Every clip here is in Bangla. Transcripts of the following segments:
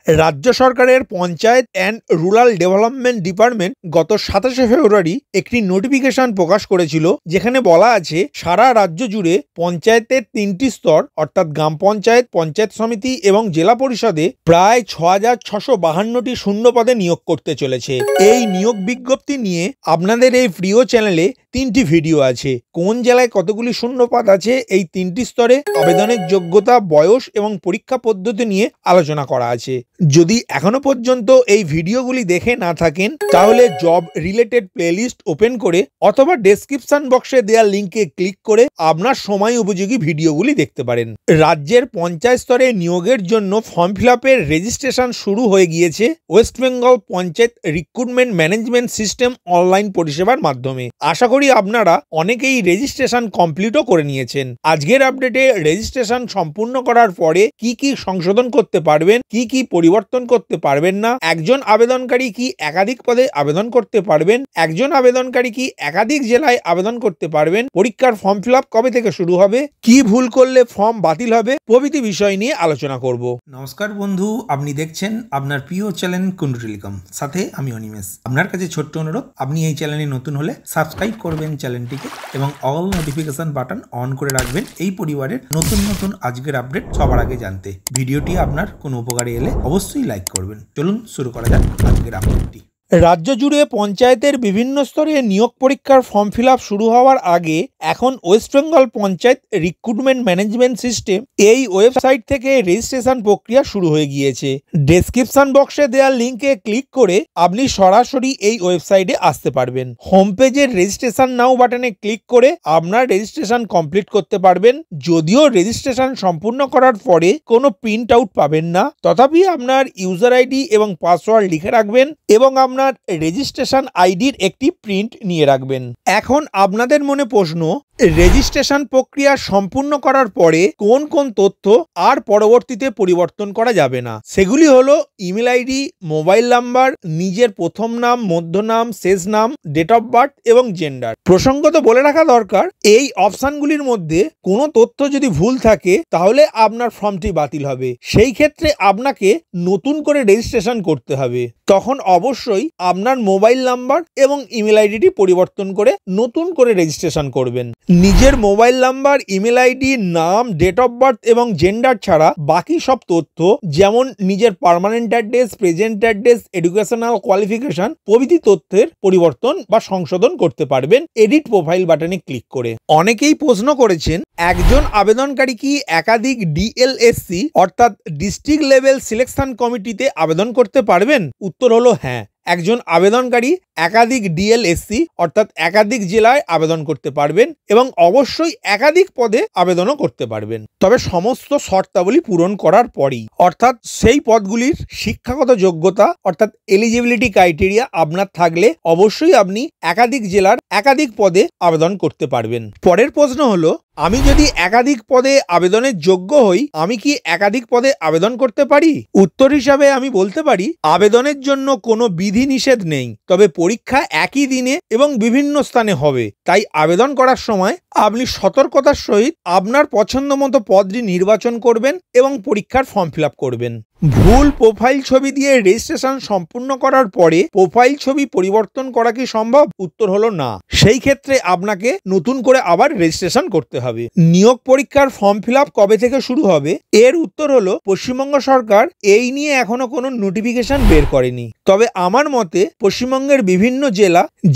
রাজ্য সরকারের panchayat and rural development department গত ২৭শে ফেব্রুয়ারি একটি নোটিফিকেশন প্রকাশ করেছিল, যেখানে বলা আছে সারা রাজ্য জুড়ে পঞ্চায়েতের ৩টি স্তর অর্থাৎ গ্রাম পঞ্চায়েত, পঞ্চায়েত সমিতি এবং জেলা পরিষদে প্রায় ৬,৬৫২টি শূন্য পদে নিয়োগ করতে চলেছে। এই নিয়োগ বিজ্ঞপ্তি নিয়ে আপনাদের এই প্রিয় চ্যানেলে ৩টি ভিডিও আছে। কোন জেলায় কতগুলি শূন্য পদ আছে, এই ৩টি স্তরে আবেদনের যোগ্যতা, বয়স এবং পরীক্ষা পদ্ধতি নিয়ে আলোচনা করা আছে। যদি এখনো পর্যন্ত এই ভিডিওগুলি দেখে না থাকেন তাহলে জব রিলেটেড প্লেলিস্ট ওপেন করে অথবা ডেসক্রিপশন বক্সে দেওয়া লিঙ্কে ক্লিক করে আপনার সময় উপযোগী ভিডিওগুলি দেখতে পারেন। রাজ্যের পঞ্চায়েত স্তরে নিয়োগের জন্য ফর্ম ফিল আপের রেজিস্ট্রেশন শুরু হয়ে গিয়েছে West Bengal panchayat recruitment management system online পরিষেবার মাধ্যমে। আশা করি আপনারা অনেকেই রেজিস্ট্রেশন কমপ্লিটও করে নিয়েছেন। আজকের আপডেটে রেজিস্ট্রেশন সম্পূর্ণ করার পরে কি কি সংশোধন করতে পারবেন, কি কি পরিবর্তন করতে পারবেন না, একজন আবেদনকারী কি একাধিক পদে আবেদন করতে পারবেন, একজন আবেদনকারী কি একাধিক জেলায় আবেদন করতে পারবেন, পরীক্ষার ফর্ম ফিল আপ কবে থেকে শুরু হবে, কি ভুল করলে ফর্ম বাতিল হবে, প্রভৃতি বিষয় নিয়ে আলোচনা করব। নমস্কার বন্ধু, আপনি দেখছেন আপনার প্রিয় চ্যানেল কুন্ডু টেলিকম, সাথে আমি অনিমেষ। আপনার কাছে ছোট্ট অনুরোধ, আপনি এই চ্যানেলে নতুন হলে সাবস্ক্রাইব করবেন চ্যানেলটিকে এবং অল নোটিফিকেশন বাটন অন করে রাখবেন এই পরিবারের নতুন নতুন আজকের আপডেট সবার আগে জানতে। ভিডিওটি আপনার কোনো উপকারে এলে অবশ্যই লাইক করবেন। চলুন শুরু করা যাক আজকের আপডেটটি। রাজ্য জুড়ে পঞ্চায়েতের বিভিন্ন স্তরে নিয়োগ পরীক্ষার ফর্ম ফিল আপ শুরু হওয়ার আগে এখন West Bengal panchayat recruitment management system এই ওয়েবসাইট থেকে রেজিস্ট্রেশন প্রক্রিয়া শুরু হয়ে গিয়েছে। ডেসক্রিপশন বক্সে দেওয়া লিঙ্কে ক্লিক করে আপনি সরাসরি এই ওয়েবসাইটে আসতে পারবেন। হোম পেজের রেজিস্ট্রেশন নাও বাটনে ক্লিক করে আপনার রেজিস্ট্রেশন কমপ্লিট করতে পারবেন। যদিও রেজিস্ট্রেশন সম্পূর্ণ করার পরে কোনো প্রিন্ট আউট পাবেন না, তথাপি আপনার ইউজার আইডি এবং পাসওয়ার্ড লিখে রাখবেন এবং আপনার রেজিস্ট্রেশন আইডির একটি প্রিন্ট নিয়ে রাখবেন। এখন আপনাদের মনে প্রশ্ন, রেজিস্ট্রেশন প্রক্রিয়া সম্পূর্ণ করার পরে কোন কোন তথ্য আর পরবর্তীতে পরিবর্তন করা যাবে না। সেগুলি হলো ইমেল আইডি, মোবাইল নাম্বার, নিজের প্রথম নাম, মধ্য নাম, শেষ নাম, ডেট অফ বার্থ এবং জেন্ডার। প্রসঙ্গত বলে রাখা দরকার, এই অপশনগুলির মধ্যে কোনো তথ্য যদি ভুল থাকে তাহলে আপনার ফর্মটি বাতিল হবে। সেই ক্ষেত্রে আপনাকে নতুন করে রেজিস্ট্রেশন করতে হবে। তখন অবশ্যই আপনার মোবাইল নাম্বার এবং ইমেল আইডিটি পরিবর্তন করে নতুন করে রেজিস্ট্রেশন করবেন। নিজের মোবাইল নাম্বার, ইমেল আইডি, নাম, ডেট অফ বার্থ এবং জেন্ডার ছাড়া বাকি সব তথ্য যেমন নিজের permanent address, present address, educational qualification প্রভৃতি তথ্যের পরিবর্তন বা সংশোধন করতে পারবেন এডিট প্রোফাইল বাটনে ক্লিক করে। অনেকেই প্রশ্ন করেছেন, একজন আবেদনকারী কি একাধিক ডিএলএসসি অর্থাৎ ডিস্ট্রিক্ট লেভেল সিলেকশন কমিটিতে আবেদন করতে পারবেন? উত্তর হলো হ্যাঁ। একজন আবেদনকারী একাধিক ডিএলএসসি অর্থাৎ একাধিক জেলায় আবেদন করতে পারবেন এবং অবশ্যই একাধিক পদে আবেদনও করতে পারবেন, তবে সমস্ত শর্তাবলী পূরণ করার পরই। অর্থাৎ সেই পদগুলির শিক্ষাগত যোগ্যতা অর্থাৎ এলিজিবিলিটি ক্রাইটেরিয়া আপনার থাকলে অবশ্যই আপনি একাধিক জেলার একাধিক পদে আবেদন করতে পারবেন। পরের প্রশ্ন হলো, আমি যদি একাধিক পদে আবেদনের যোগ্য হই, আমি কি একাধিক পদে আবেদন করতে পারি? উত্তর হিসাবে আমি বলতে পারি, আবেদনের জন্য কোনো বিধি নিষেধ নেই, তবে পরীক্ষা একই দিনে এবং বিভিন্ন স্থানে হবে। তাই আবেদন করার সময় আপনি সতর্কতার সহিত আপনার পছন্দ মতো পদটি নির্বাচন করবেন এবং পরীক্ষার ফর্ম ফিল আপ করবেন। ভুল প্রোফাইল ছবি দিয়ে রেজিস্ট্রেশন সম্পূর্ণ করার পরে প্রোফাইল ছবি পরিবর্তন করা কি সম্ভব? উত্তর হলো না। সেই ক্ষেত্রে আপনাকে নতুন করে আবার রেজিস্ট্রেশন করতে হবে। নিয়োগ পরীক্ষার ফর্ম ফিল আপ কবে থেকে শুরু হবে? এর উত্তর হলো, পশ্চিমবঙ্গ সরকার এই নিয়ে এখনো কোনো নোটিফিকেশন বের করেনি। তবে আমার মতে পশ্চিমবঙ্গের বিভিন্ন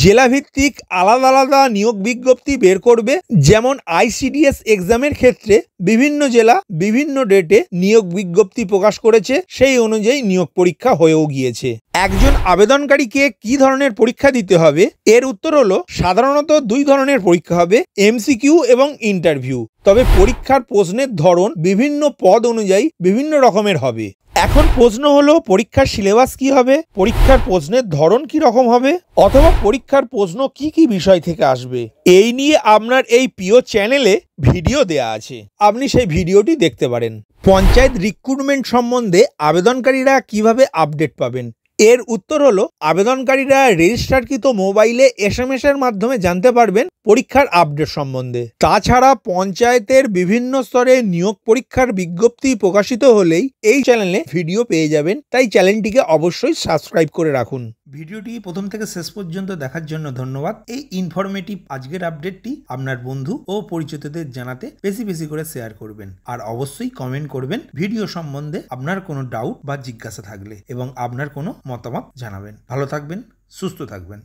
জেলা ভিত্তিক আলাদা আলাদা নিয়োগ বিজ্ঞপ্তি বের করবে। যেমন আইসিডিএস এক্সামের ক্ষেত্রে বিভিন্ন জেলা বিভিন্ন ডেটে নিয়োগ বিজ্ঞপ্তি প্রকাশ করেছে, সেই অনুযায়ী নিয়োগ পরীক্ষা হয়েও গিয়েছে। একজন আবেদনকারীকে কি ধরনের পরীক্ষা দিতে হবে? এর উত্তর হলো, সাধারণত 2 ধরনের পরীক্ষা হবে, এমসিকিউ এবং ইন্টারভিউ। তবে পরীক্ষার প্রশ্নের ধরন বিভিন্ন পদ অনুযায়ী বিভিন্ন রকমের হবে। এখন প্রশ্ন হলো, পরীক্ষার সিলেবাস কি হবে, পরীক্ষার প্রশ্নের ধরন কি রকম হবে, অথবা পরীক্ষার প্রশ্ন কি কি বিষয় থেকে আসবে, এই নিয়ে আপনার এই প্রিয় চ্যানেলে ভিডিও দেয়া আছে, আপনি সেই ভিডিওটি দেখতে পারেন। পঞ্চায়েত রিক্রুটমেন্ট সম্বন্ধে আবেদনকারীরা কিভাবে আপডেট পাবেন, এর উত্তর হলো আবেদনকারীরা রেজিস্টারকৃত মোবাইলে SMS এর মাধ্যমে জানতে পারবেন পরীক্ষার আপডেট সম্বন্ধে। তাছাড়া পঞ্চায়েতের বিভিন্ন স্তরে নিয়োগ পরীক্ষার বিজ্ঞপ্তি প্রকাশিত হলেই এই চ্যানেলে ভিডিও পেয়ে যাবেন, তাই চ্যানেলটিকে অবশ্যই সাবস্ক্রাইব করে রাখুন। ভিডিওটি প্রথম থেকে শেষ পর্যন্ত দেখার জন্য ধন্যবাদ। এই ইনফরমেটিভ আজকের আপডেটটি আপনার বন্ধু ও পরিচিতদের জানাতে বেশি বেশি করে শেয়ার করবেন, আর অবশ্যই কমেন্ট করবেন ভিডিও সম্বন্ধে আপনার কোনো ডাউট বা জিজ্ঞাসা থাকলে, এবং আপনার কোনো মতামত জানাবেন। ভালো থাকবেন, সুস্থ থাকবেন।